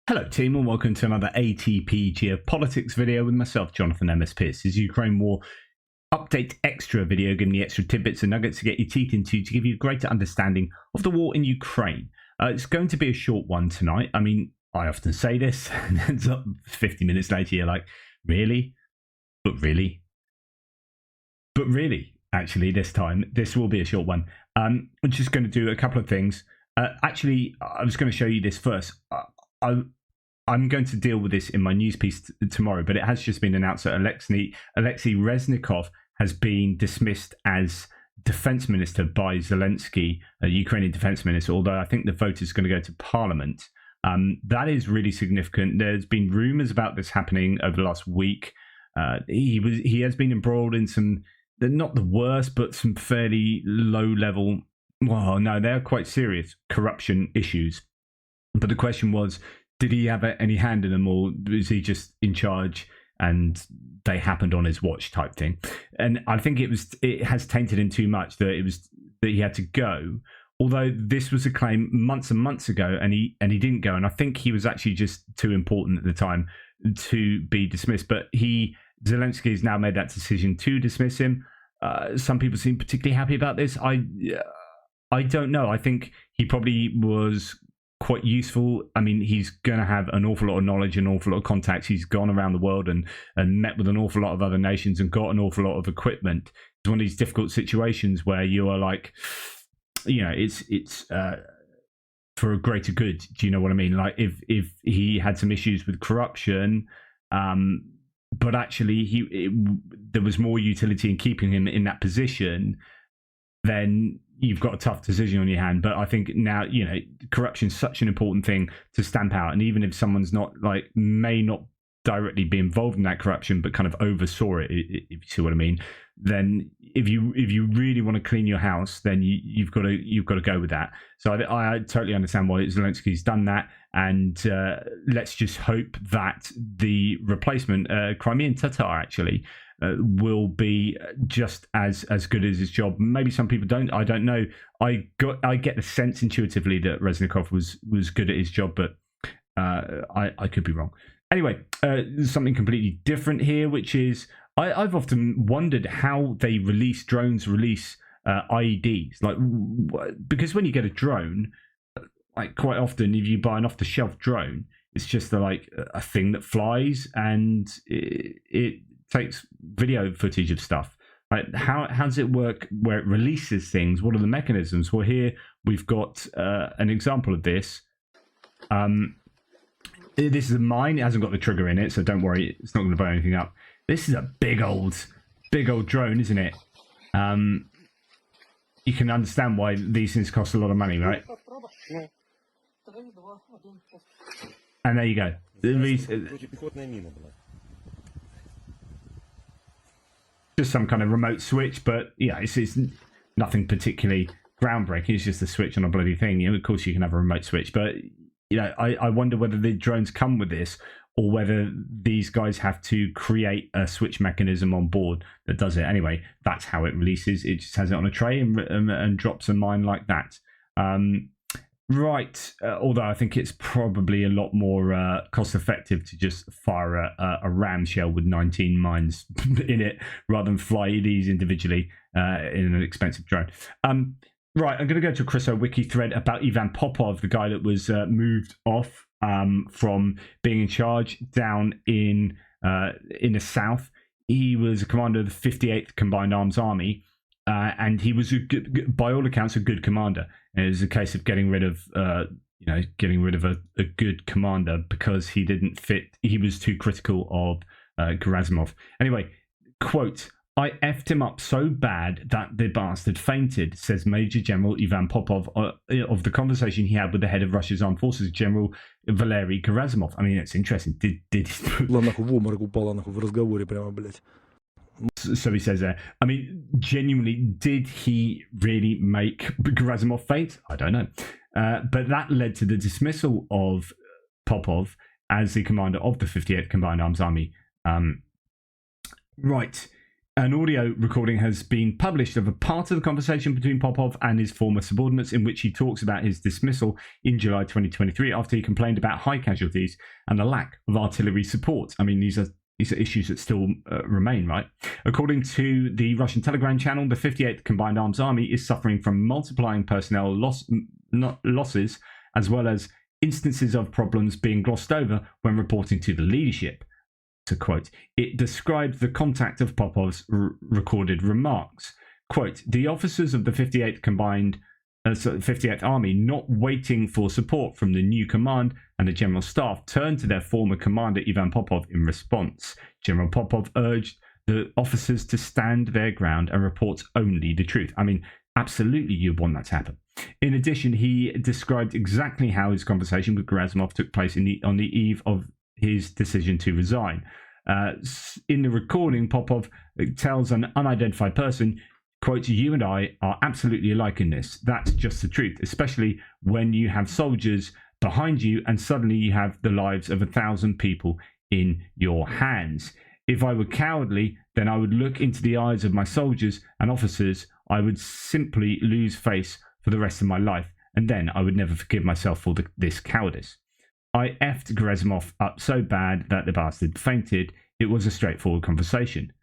Hello team and welcome to another ATP Geopolitics video with myself, Jonathan MS Pierce. This is Ukraine War Update Extra video, giving you extra tidbits and nuggets to get your teeth into to give you a greater understanding of the war in Ukraine. It's going to be a short one tonight. I mean, I often say this and ends up 50 minutes later you're like, really? But really? But really, actually this time, this will be a short one. I'm just going to do a couple of things. Actually, I was going to show you this first. I'm going to deal with this in my news piece tomorrow, but it has just been announced that Alexei Reznikov has been dismissed as defense minister by Zelensky, a Ukrainian defense minister, although I think the vote is going to go to parliament. That is really significant. There's been rumors about this happening over the last week. He has been embroiled in some, not the worst, but some fairly low level, well, no, they're quite serious corruption issues. But the question was, did he have any hand in them, or was he just in charge and they happened on his watch type thing? And I think it has tainted him too much that he had to go. Although this was a claim months and months ago, and he didn't go. And I think he was actually just too important at the time to be dismissed. But Zelensky has now made that decision to dismiss him. Some people seem particularly happy about this. I don't know. I think he probably was quite useful. I mean, he's going to have an awful lot of knowledge, an awful lot of contacts. He's gone around the world and met with an awful lot of other nations and got an awful lot of equipment. It's one of these difficult situations where you are like, you know, it's for a greater good. Do you know what I mean? Like if he had some issues with corruption, but actually there was more utility in keeping him in that position, then you've got a tough decision on your hand. But I think now, you know, corruption is such an important thing to stamp out. And even if someone's may not directly be involved in that corruption, but kind of oversaw it, if you see what I mean, then if you really want to clean your house, then you've got to go with that. So I totally understand why Zelensky's done that. And let's just hope that the replacement, Crimean Tatar, actually, will be just as good as his job. Maybe some people don't. I don't know. I get the sense intuitively that Reznikov was good at his job, but I could be wrong. Anyway, something completely different here, which is I've often wondered how they drones release IEDs. Like, because when you get a drone, like quite often if you buy an off-the-shelf drone, it's just a thing that flies and it takes video footage of stuff. Like, how does it work where it releases things? What are the mechanisms? Well, here we've got an example of this. This is a mine. It hasn't got the trigger in it, so don't worry, it's not going to blow anything up. This is a big old drone, isn't it? You can understand why these things cost a lot of money, right? And there you go. Just some kind of remote switch, but yeah, it's nothing particularly groundbreaking. It's just a switch on a bloody thing. You know, of course, you can have a remote switch, but you know, I wonder whether the drones come with this, or whether these guys have to create a switch mechanism on board that does it. Anyway, that's how it releases. It just has it on a tray and drops a mine like that. Right. Although I think it's probably a lot more cost effective to just fire a ram shell with 19 mines in it rather than fly these individually in an expensive drone. Right, I'm going to go to a Chris Wiki thread about Ivan Popov, the guy that was moved off from being in charge down in the south. He was a commander of the 58th Combined Arms Army, and he was, by all accounts, a good commander. And it was a case of getting rid of a good commander because he didn't fit. He was too critical of Gerasimov. Anyway, quote, "I effed him up so bad that the bastard fainted," says Major General Ivan Popov of the conversation he had with the head of Russia's armed forces, General Valery Gerasimov. I mean, it's interesting. So he says there. I mean, genuinely, did he really make Gerasimov faint? I don't know. But that led to the dismissal of Popov as the commander of the 58th Combined Arms Army. Right. An audio recording has been published of a part of the conversation between Popov and his former subordinates in which he talks about his dismissal in July 2023 after he complained about high casualties and the lack of artillery support. I mean, these are issues that still remain, right? According to the Russian Telegram channel, the 58th Combined Arms Army is suffering from multiplying personnel losses, as well as instances of problems being glossed over when reporting to the leadership. To quote, it described the contact of Popov's recorded remarks. Quote, the officers of the 58th 58th Army, not waiting for support from the new command and the General Staff, turned to their former commander Ivan Popov in response. General Popov urged the officers to stand their ground and report only the truth. I mean, absolutely you'd want that to happen. In addition, he described exactly how his conversation with Gerasimov took place on the eve of his decision to resign. In the recording, Popov tells an unidentified person, quote, you and I are absolutely alike in this. That's just the truth, especially when you have soldiers behind you and suddenly you have the lives of 1,000 people in your hands. If I were cowardly, then I would look into the eyes of my soldiers and officers. I would simply lose face for the rest of my life, and then I would never forgive myself for this cowardice. I effed Gerasimov up so bad that the bastard fainted. It was a straightforward conversation.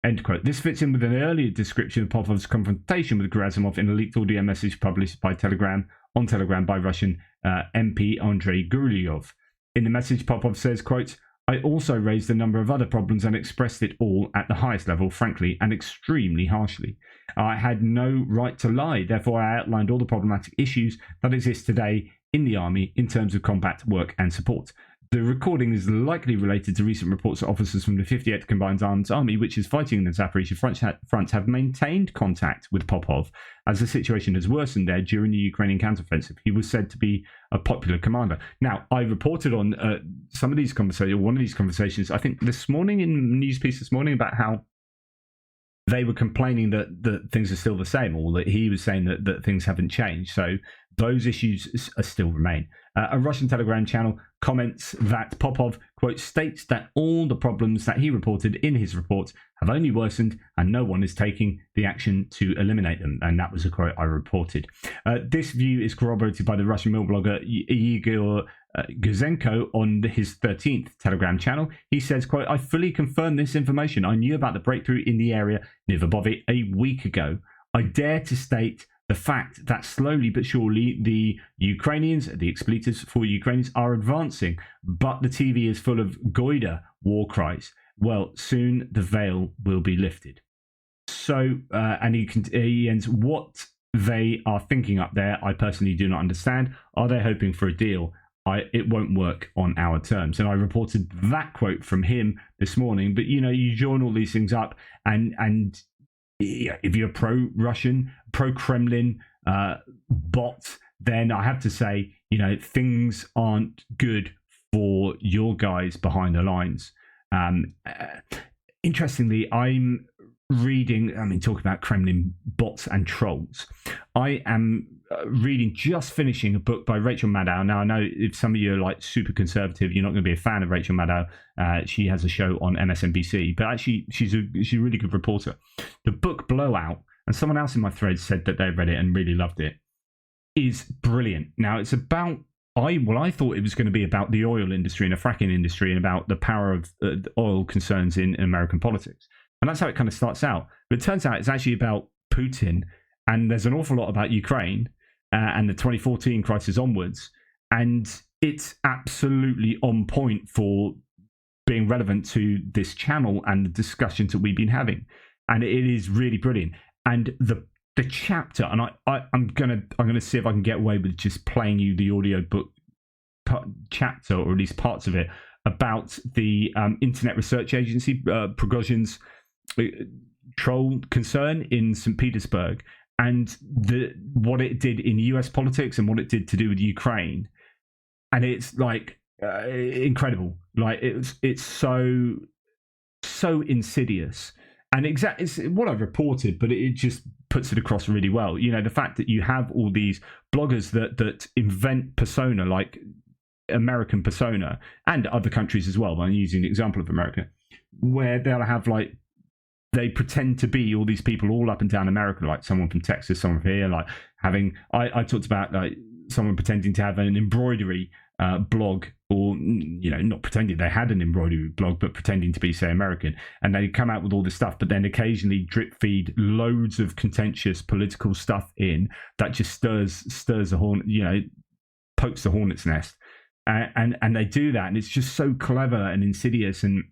End quote. This fits in with an earlier description of Popov's confrontation with Gerasimov in a leaked audio message published by Telegram by Russian MP Andrei Guryov. In the message, Popov says, quote, I also raised a number of other problems and expressed it all at the highest level, frankly, and extremely harshly. I had no right to lie, therefore I outlined all the problematic issues that exist today in the army in terms of combat, work and support. The recording is likely related to recent reports that officers from the 58th Combined Arms Army, which is fighting in the Zaporizhzhia front, have maintained contact with Popov as the situation has worsened there during the Ukrainian counteroffensive. He was said to be a popular commander. Now, I reported on some of these conversations, one of these conversations, I think this morning in the news piece this morning, about how they were complaining that things are still the same, or that he was saying that things haven't changed. So those issues still remain. A Russian Telegram channel comments that Popov, quote, states that all the problems that he reported in his report have only worsened and no one is taking the action to eliminate them. And that was a quote I reported. This view is corroborated by the Russian mill blogger Igor Guzenko on his 13th Telegram channel. He says, quote, I fully confirm this information. I knew about the breakthrough in the area near Verbovy a week ago. I dare to state the fact that slowly but surely the Ukrainians, the expletives for Ukrainians, are advancing, but the TV is full of Goida war cries. Well, soon the veil will be lifted. So, and he ends, what they are thinking up there, I personally do not understand. Are they hoping for a deal? It won't work on our terms. And I reported that quote from him this morning. But, you know, you join all these things up and if you're pro-Russian, pro-Kremlin bot, then I have to say, you know, things aren't good for your guys behind the lines. Interestingly, I'm reading, talking about Kremlin bots and trolls. I am reading, just finishing a book by Rachel Maddow. Now, I know if some of you are like super conservative, you're not going to be a fan of Rachel Maddow. She has a show on MSNBC, but actually she's a really good reporter. The book Blowout, and someone else in my thread said that they read it and really loved it, is brilliant. Now, it's about, I thought it was going to be about the oil industry and the fracking industry and about the power of oil concerns in American politics. And that's how it kind of starts out. But it turns out it's actually about Putin, and there's an awful lot about Ukraine and the 2014 crisis onwards. And it's absolutely on point for being relevant to this channel and the discussions that we've been having. And it is really brilliant. And the chapter, and I'm gonna see if I can get away with just playing you the audiobook chapter, or at least parts of it, about the Internet Research Agency, Prigozhin's troll concern in St. Petersburg, and what it did in US politics and what it did to do with Ukraine. And it's like incredible. Like it's so insidious. And exactly, it's what I've reported, but it just puts it across really well. You know, the fact that you have all these bloggers that invent persona, like American persona, and other countries as well. I'm using the example of America, where they'll have like they pretend to be all these people all up and down America, like someone from Texas, someone from here, like having, I talked about like someone pretending to have an embroidery blog, or, you know, not pretending they had an embroidery blog, but pretending to be, say, American. And they come out with all this stuff, but then occasionally drip feed loads of contentious political stuff in that just stirs the horn, you know, pokes the hornet's nest. And they do that, and it's just so clever and insidious. And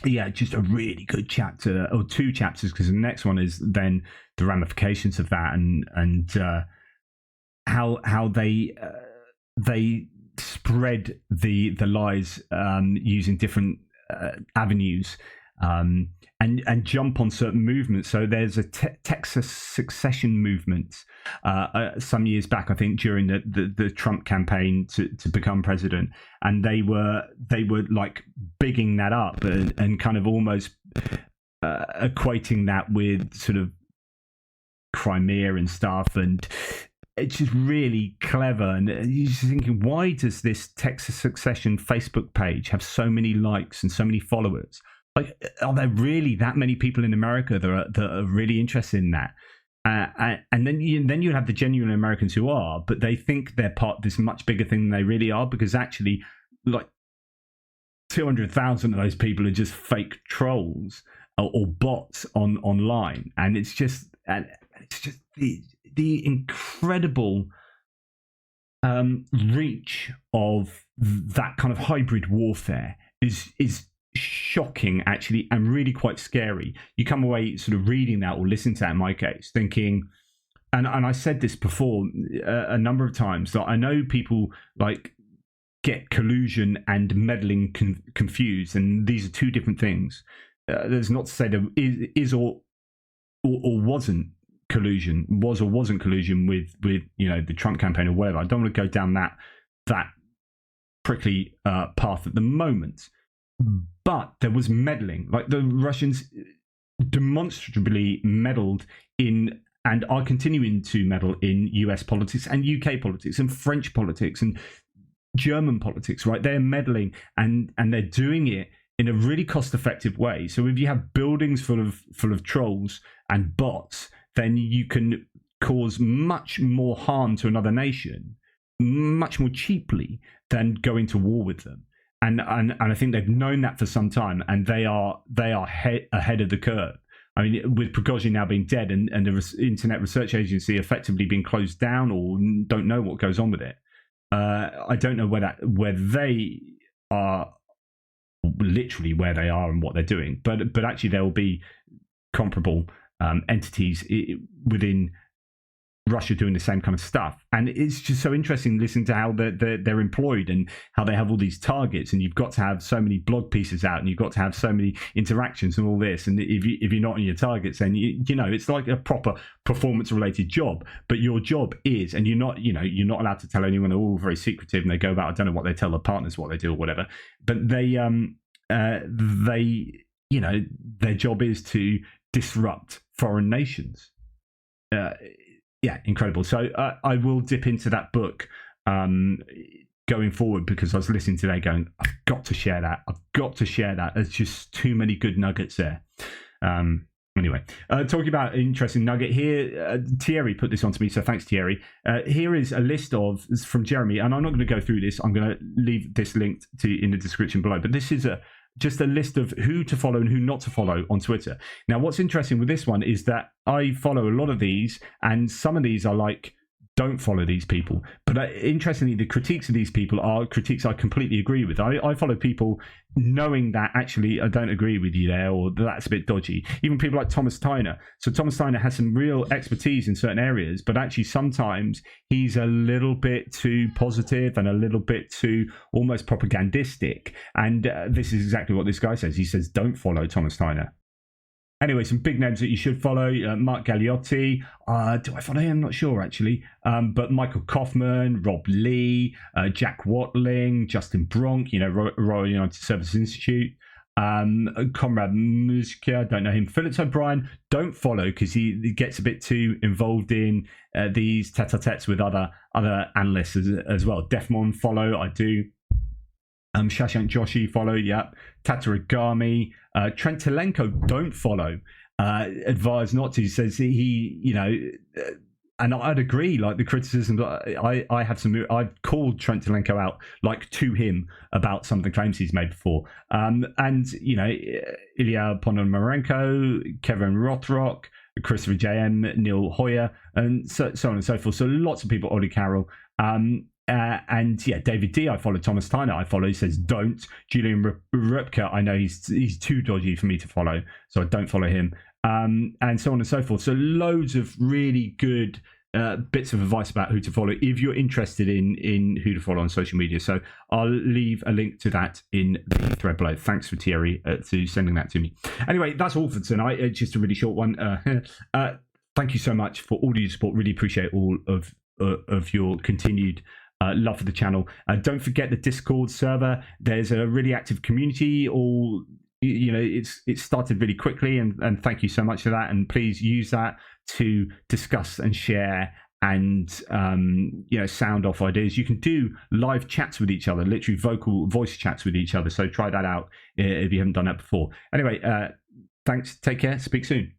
yeah, just a really good chapter, or two chapters, because the next one is then the ramifications of that, and how they spread the lies using different avenues, and jump on certain movements. So there's a Texas succession movement some years back, I think, during the Trump campaign to become president, and they were like bigging that up and kind of almost equating that with sort of Crimea and stuff, and it's just really clever. And you're just thinking, why does this Texas Succession Facebook page have so many likes and so many followers? Like, are there really that many people in America that are really interested in that? And then you have the genuine Americans who are, but they think they're part of this much bigger thing than they really are, because actually, like, 200,000 of those people are just fake trolls or bots online, and it's just the incredible reach of that kind of hybrid warfare is shocking, actually, and really quite scary. You come away sort of reading that, or listening to that in my case, thinking, and I said this before a number of times, that I know people like get collusion and meddling confused, and these are two different things. There's not to say there is or wasn't collusion, was or wasn't collusion with you know, the Trump campaign or whatever. I don't want to go down that prickly path at the moment. But there was meddling. Like, the Russians demonstrably meddled in, and are continuing to meddle in, US politics and UK politics and French politics and German politics, right? They're meddling, and they're doing it in a really cost-effective way. So if you have buildings full of trolls and bots, then you can cause much more harm to another nation much more cheaply than going to war with them. And I think they've known that for some time, and they are ahead of the curve. I mean, with Prigozhin now being dead, and the Internet Research Agency effectively being closed down, or don't know what goes on with it, I don't know where they are, literally where they are and what they're doing. But actually, there will be comparable entities within Russia doing the same kind of stuff. And it's just so interesting listening to how they're employed, and how they have all these targets, and you've got to have so many blog pieces out, and you've got to have so many interactions and all this. And if you're not on your targets, then you know, it's like a proper performance related job. But your job is, and you're not allowed to tell anyone. They're all very secretive, and they go about, I don't know what they tell their partners what they do or whatever, but they you know, their job is to disrupt foreign nations. Yeah, incredible. So I will dip into that book going forward, because I was listening today going, I've got to share that. There's just too many good nuggets there. Anyway, talking about an interesting nugget here, Thierry put this onto me, so thanks, Thierry. Here is a list from Jeremy, and I'm not going to go through this. I'm going to leave this linked in the description below, but this is just a list of who to follow and who not to follow on Twitter. Now, what's interesting with this one is that I follow a lot of these, and some of these are like, don't follow these people. But interestingly, the critiques of these people are critiques I completely agree with. I follow people knowing that actually I don't agree with you there, or that's a bit dodgy. Even people like Thomas Tyner. So Thomas Tyner has some real expertise in certain areas, but actually sometimes he's a little bit too positive and a little bit too almost propagandistic. And this is exactly what this guy says. He says, don't follow Thomas Tyner. Anyway, some big names that you should follow. Mark Galliotti. Do I follow him? I'm not sure, actually. But Michael Kaufman, Rob Lee, Jack Watling, Justin Bronk, Royal United Services Institute. Conrad Muska, don't know him. Phillips O'Brien, don't follow, because he gets a bit too involved in these tete-a-tetes with other analysts as well. Defmon, follow, I do. Shashank Joshi follow, yep. Tatarigami. Trent Telenko don't follow. Advised not to. Says he, and I'd agree. Like the criticisms, I have some. I've called Trent Telenko out, like to him, about some of the claims he's made before. And Ilya Ponomarenko, Kevin Rothrock, Christopher JM, Neil Hoyer, and so on and so forth. So lots of people. Ollie Carroll. And yeah, David D. I follow. Thomas Tyner I follow. He says don't. Julian Rupka, I know he's too dodgy for me to follow, so I don't follow him. And so on and so forth. So loads of really good bits of advice about who to follow if you're interested in who to follow on social media. So I'll leave a link to that in the thread below. Thanks for Thierry to sending that to me. Anyway, that's all for tonight. It's just a really short one. Thank you so much for all your support. Really appreciate all of your continued love for the channel. Don't forget the Discord server. There's a really active community. It's started really quickly, and thank you so much for that. And please use that to discuss and share and sound off ideas. You can do live chats with each other, literally voice chats with each other. So try that out if you haven't done that before. Anyway, thanks. Take care. Speak soon.